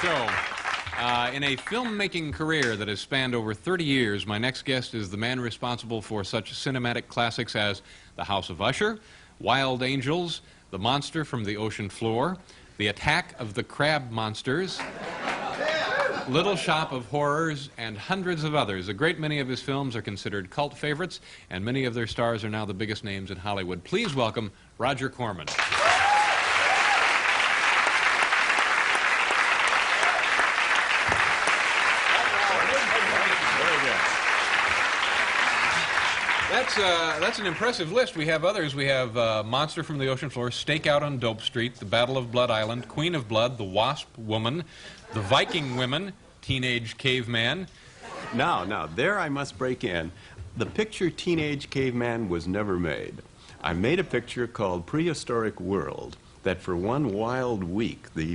show. In a filmmaking career that has spanned over 30 years, my next guest is the man responsible for such cinematic classics as The House of Usher, Wild Angels, The Monster from the Ocean Floor, The Attack of the Crab Monsters, Little Shop of Horrors, and hundreds of others. A great many of his films are considered cult favorites, and many of their stars are now the biggest names in Hollywood. Please welcome Roger Corman. That's an impressive list. We have others. We have Monster from the Ocean Floor, Stakeout on Dope Street, The Battle of Blood Island, Queen of Blood, The Wasp Woman, The Viking Women, Teenage Caveman. Now, there I must break in. The picture Teenage Caveman was never made. I made a picture called Prehistoric World that for one wild week the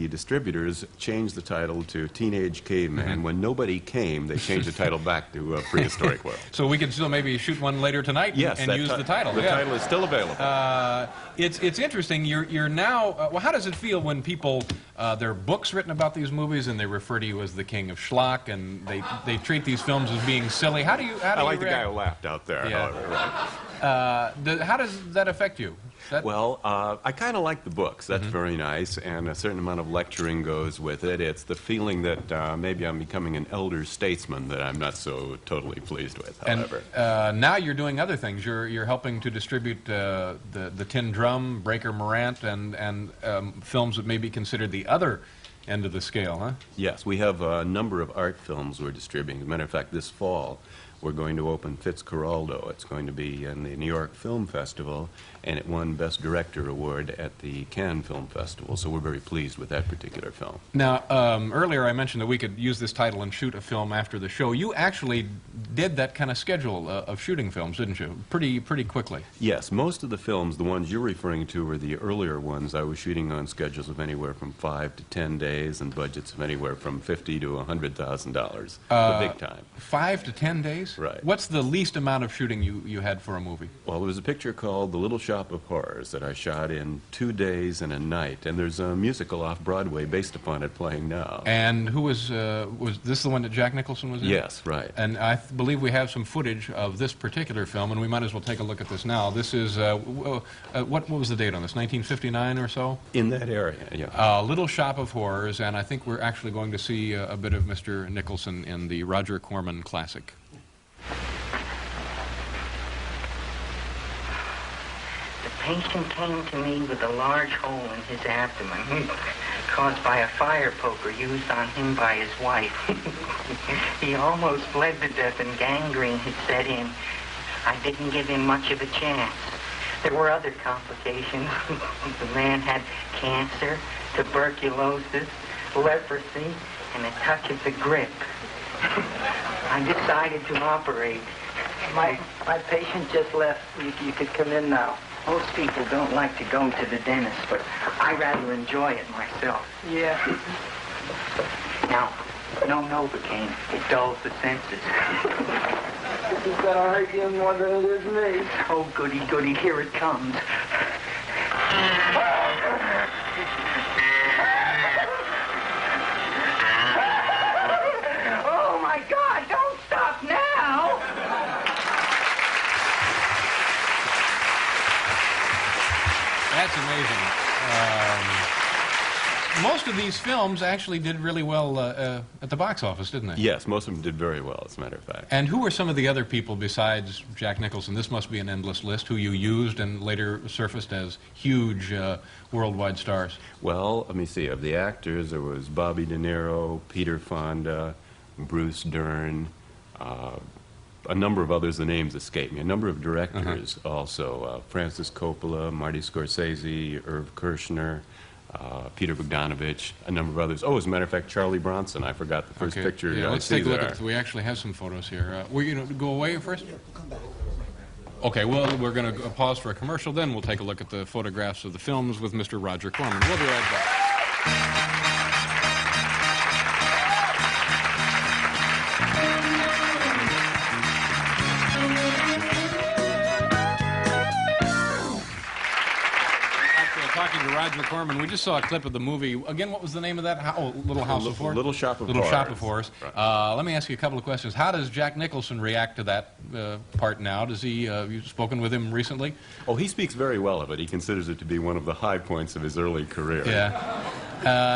distributors changed the title to Teenage Caveman. When nobody came, they changed the title back to Prehistoric World. So we can still maybe shoot one later tonight and use the title. The title is still available. It's interesting. You're now, well, how does it feel when people, there are books written about these movies and they refer to you as the king of schlock and they treat these films as being silly. How do you I like react? The guy who laughed out there, however, right? How does that affect you? Well, I kind of like the books. That's very nice, and a certain amount of lecturing goes with it. It's the feeling that maybe I'm becoming an elder statesman that I'm not so totally pleased with, however. And now you're doing other things. You're helping to distribute the Tin Drum, Breaker Morant, and films that may be considered the other end of the scale, huh? Yes, we have a number of art films we're distributing. As a matter of fact, this fall, we're going to open Fitzcarraldo. It's going to be in the New York Film Festival, and it won Best Director Award at the Cannes Film Festival, so we're very pleased with that particular film. Now, earlier I mentioned that we could use this title and shoot a film after the show. You actually did that kind of schedule of shooting films, didn't you? Pretty quickly. Yes, most of the films, the ones you're referring to, were the earlier ones. I was shooting on schedules of anywhere from 5 to 10 days and budgets of anywhere from $50,000 to $100,000, the big time. 5 to 10 days? Right. What's the least amount of shooting you had for a movie? Well, there was a picture called The Little Shop of Horrors that I shot in 2 days and a night, and there's a musical off-Broadway based upon it playing now. And who was this the one that Jack Nicholson was in? Yes, right. And I believe we have some footage of this particular film, and we might as well take a look at this now. This is, what was the date on this, 1959 or so? In that area, yeah. Little Shop of Horrors, and I think we're actually going to see a bit of Mr. Nicholson in the Roger Corman classic. The patient came to me with a large hole in his abdomen caused by a fire poker used on him by his wife. He almost bled to death and gangrene had set in. I didn't give him much of a chance. There were other complications. The man had cancer, tuberculosis, leprosy, and a touch of the grip. I decided to operate. My patient just left. You could come in now. Most people don't like to go to the dentist, but I rather enjoy it myself. Yeah. Now, no Novocaine. It dulls the senses. This is gonna hurt you more than it is me. Oh, goody, goody, here it comes. Oh, my God, don't stop now! That's amazing. Most of these films actually did really well at the box office, didn't they? Yes, most of them did very well, as a matter of fact. And who were some of the other people besides Jack Nicholson? This must be an endless list, who you used and later surfaced as huge worldwide stars. Well, let me see. Of the actors, there was Bobby De Niro, Peter Fonda, Bruce Dern, a number of others. The names escape me. A number of directors also. Francis Coppola, Marty Scorsese, Irv Kershner, Peter Bogdanovich, a number of others. Oh, as a matter of fact, Charlie Bronson. I forgot the first picture. Yeah, let's take a look at it. We actually have some photos here. We're going to go away first? Yeah, we'll come back. Okay, well, we're going to pause for a commercial, then we'll take a look at the photographs of the films with Mr. Roger Corman. We'll be right back. Roger Corman. We just saw a clip of the movie. Again, what was the name of that? Little House of Horrors? Little Shop of Little Horrors. Shop of Horrors. Right. Let me ask you a couple of questions. How does Jack Nicholson react to that part now? Does he, you've spoken with him recently? Oh, he speaks very well of it. He considers it to be one of the high points of his early career. Yeah.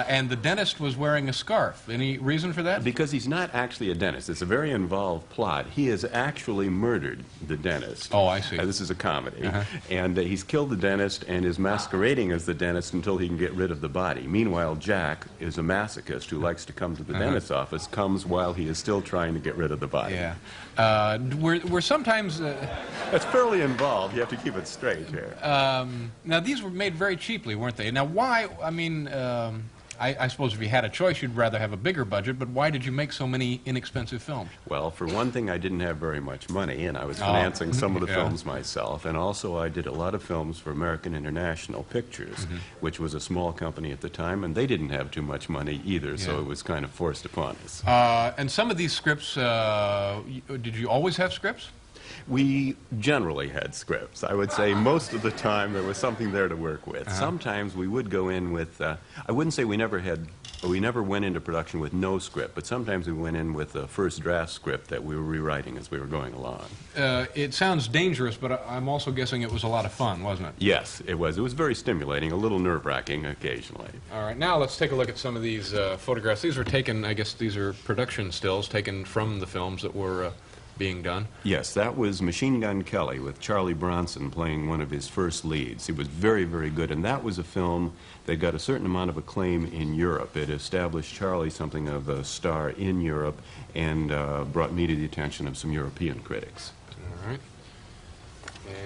And the dentist was wearing a scarf. Any reason for that? Because he's not actually a dentist. It's a very involved plot. He has actually murdered the dentist. Oh, I see. This is a comedy. And he's killed the dentist and is masquerading as the dentist until he can get rid of the body. Meanwhile, Jack is a masochist who likes to come to the dentist's office, comes while he is still trying to get rid of the body. Yeah. We're sometimes... That's fairly involved. You have to keep it straight here. Now, these were made very cheaply, weren't they? Now, why... I mean... I suppose if you had a choice, you'd rather have a bigger budget, but why did you make so many inexpensive films? Well, for one thing, I didn't have very much money, and I was financing some of the films myself, and also I did a lot of films for American International Pictures, which was a small company at the time, and they didn't have too much money either, so it was kind of forced upon us. And some of these scripts, did you always have scripts? We generally had scripts. I would say most of the time there was something there to work with. Sometimes we would go in with, I wouldn't say we never went into production with no script, but sometimes we went in with a first draft script that we were rewriting as we were going along. It sounds dangerous, but I'm also guessing it was a lot of fun, wasn't it? Yes, it was. It was very stimulating, a little nerve-wracking occasionally. All right, now let's take a look at some of these photographs. These were taken, I guess these are production stills taken from the films that were being done? Yes, that was Machine Gun Kelly with Charlie Bronson playing one of his first leads. He was very, very good, and that was a film that got a certain amount of acclaim in Europe. It established Charlie something of a star in Europe and brought me to the attention of some European critics. All right.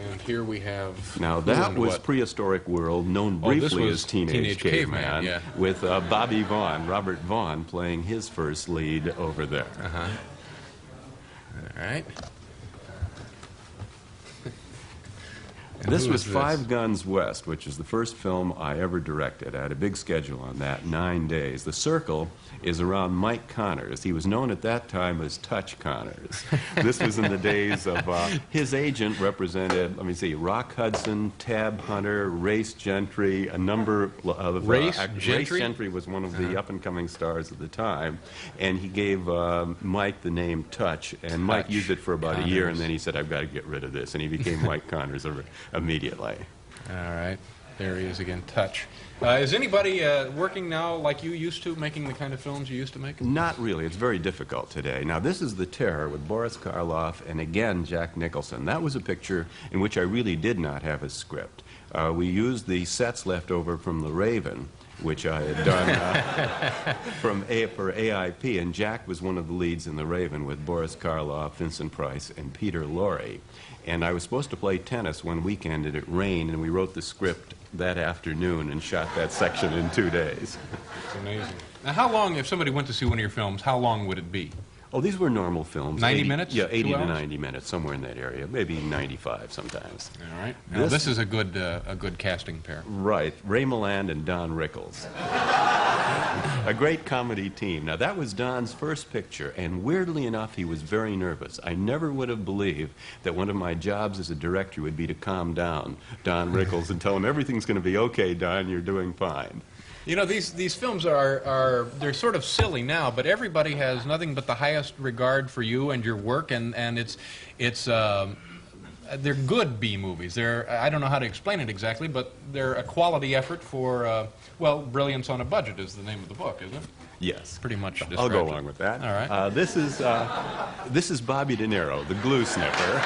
And here we have... Now, that was Prehistoric World, known briefly as Teenage Caveman, with Bobby Vaughn, Robert Vaughn, playing his first lead over there. All right. This was Five Guns West, which is the first film I ever directed. I had a big schedule on that, 9 days. The circle is around Mike Connors. He was known at that time as Touch Connors. This was in the days of, his agent represented, let me see, Rock Hudson, Tab Hunter, Race Gentry, a number of... Race Gentry? Race Gentry was one of the up-and-coming stars at the time, and he gave Mike the name Touch, and Mike used it for about a year, and then he said, I've got to get rid of this, and he became Mike Connors immediately. All right. There he is again, Touch. Is anybody working now like you used to, making the kind of films you used to make? Not really. It's very difficult today. Now, this is The Terror with Boris Karloff and, again, Jack Nicholson. That was a picture in which I really did not have a script. We used the sets left over from The Raven, which I had done for AIP, and Jack was one of the leads in The Raven with Boris Karloff, Vincent Price, and Peter Lorre. And I was supposed to play tennis one weekend, and it rained, and we wrote the script that afternoon and shot that section in 2 days. It's amazing. Now, how long, if somebody went to see one of your films, how long would it be? Oh, these were normal films. 90 minutes? Yeah, 80 to 90 minutes, somewhere in that area. Maybe 95 sometimes. All right. Now, this is a good casting pair. Right. Ray Milland and Don Rickles. A great comedy team. Now, that was Don's first picture, and weirdly enough, he was very nervous. I never would have believed that one of my jobs as a director would be to calm down Don Rickles and tell him, everything's going to be okay, Don, you're doing fine. You know, these films they're sort of silly now, but everybody has nothing but the highest regard for you and your work, and they're good B movies. I don't know how to explain it exactly, but they're a quality effort for well, brilliance on a budget is the name of the book, isn't it? Yes. Pretty much. I'll go along with that. All right. This is Bobby De Niro, the glue sniffer.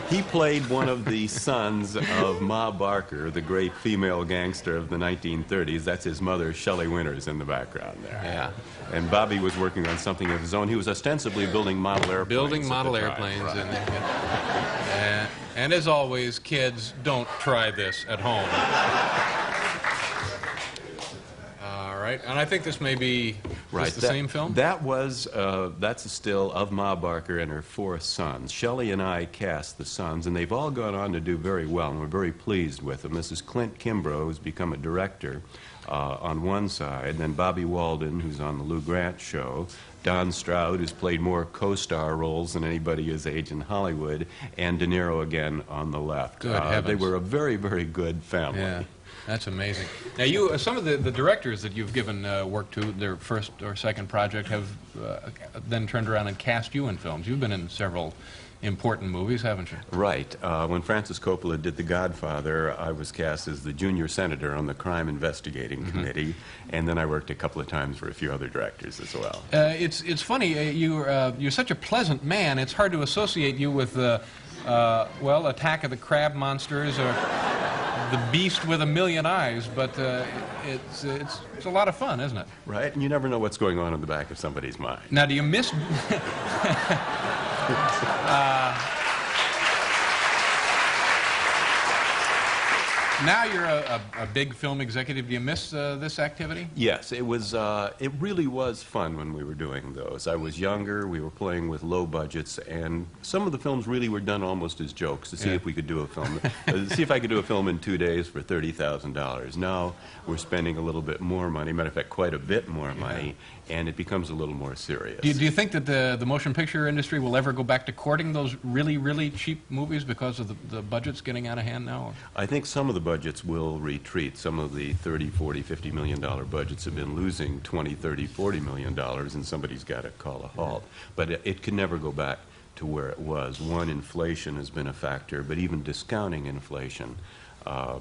He played one of the sons of Ma Barker, the great female gangster of the 1930s. That's his mother, Shelley Winters, in the background there. Yeah. And Bobby was working on something of his own. He was ostensibly building model airplanes. Building model airplanes. Right. And as always, kids, don't try this at home. All right. And I think this may be the same film? That's a still of Ma Barker and her 4 sons. Shelley and I cast the sons, and they've all gone on to do very well, and we're very pleased with them. This is Clint Kimbrough, who's become a director on one side, then Bobby Walden, who's on the Lou Grant Show, Don Stroud, who's played more co-star roles than anybody his age in Hollywood, and De Niro again on the left. Good heavens. They were a very, very good family. Yeah, that's amazing. Now, you, some of the directors that you've given work to, their first or second project, have then turned around and cast you in films. You've been in several important movies, haven't you? Right. When Francis Coppola did The Godfather, I was cast as the junior senator on the crime investigating committee, and then I worked a couple of times for a few other directors as well. It's funny, you're such a pleasant man, it's hard to associate you with, well, Attack of the Crab Monsters or The Beast with a Million Eyes, but it's a lot of fun, isn't it? Right, and you never know what's going on in the back of somebody's mind. Now, do you miss... Now you're a big film executive. Do you miss this activity? Yes, it was. It really was fun when we were doing those. I was younger. We were playing with low budgets, and some of the films really were done almost as jokes to see if we could do a film. See if I could do a film in 2 days for $30,000. Now we're spending a little bit more money. Matter of fact, quite a bit more money, and it becomes a little more serious. Do you think that the motion picture industry will ever go back to courting those really, really cheap movies because of the budgets getting out of hand now? I think some of the budgets will retreat. Some of the $30, $40, $50 million budgets have been losing $20, $30, $40 million, and somebody's got to call a halt. But it can never go back to where it was. One, inflation has been a factor, but even discounting inflation, I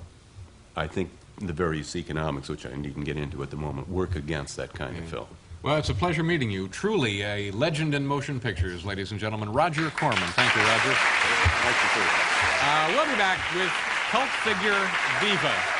think the various economics, which I needn't get into at the moment, work against that kind of film. Well, it's a pleasure meeting you. Truly a legend in motion pictures, ladies and gentlemen. Roger Corman. Thank you, Roger. Nice to see you. We'll be back with cult figure Viva.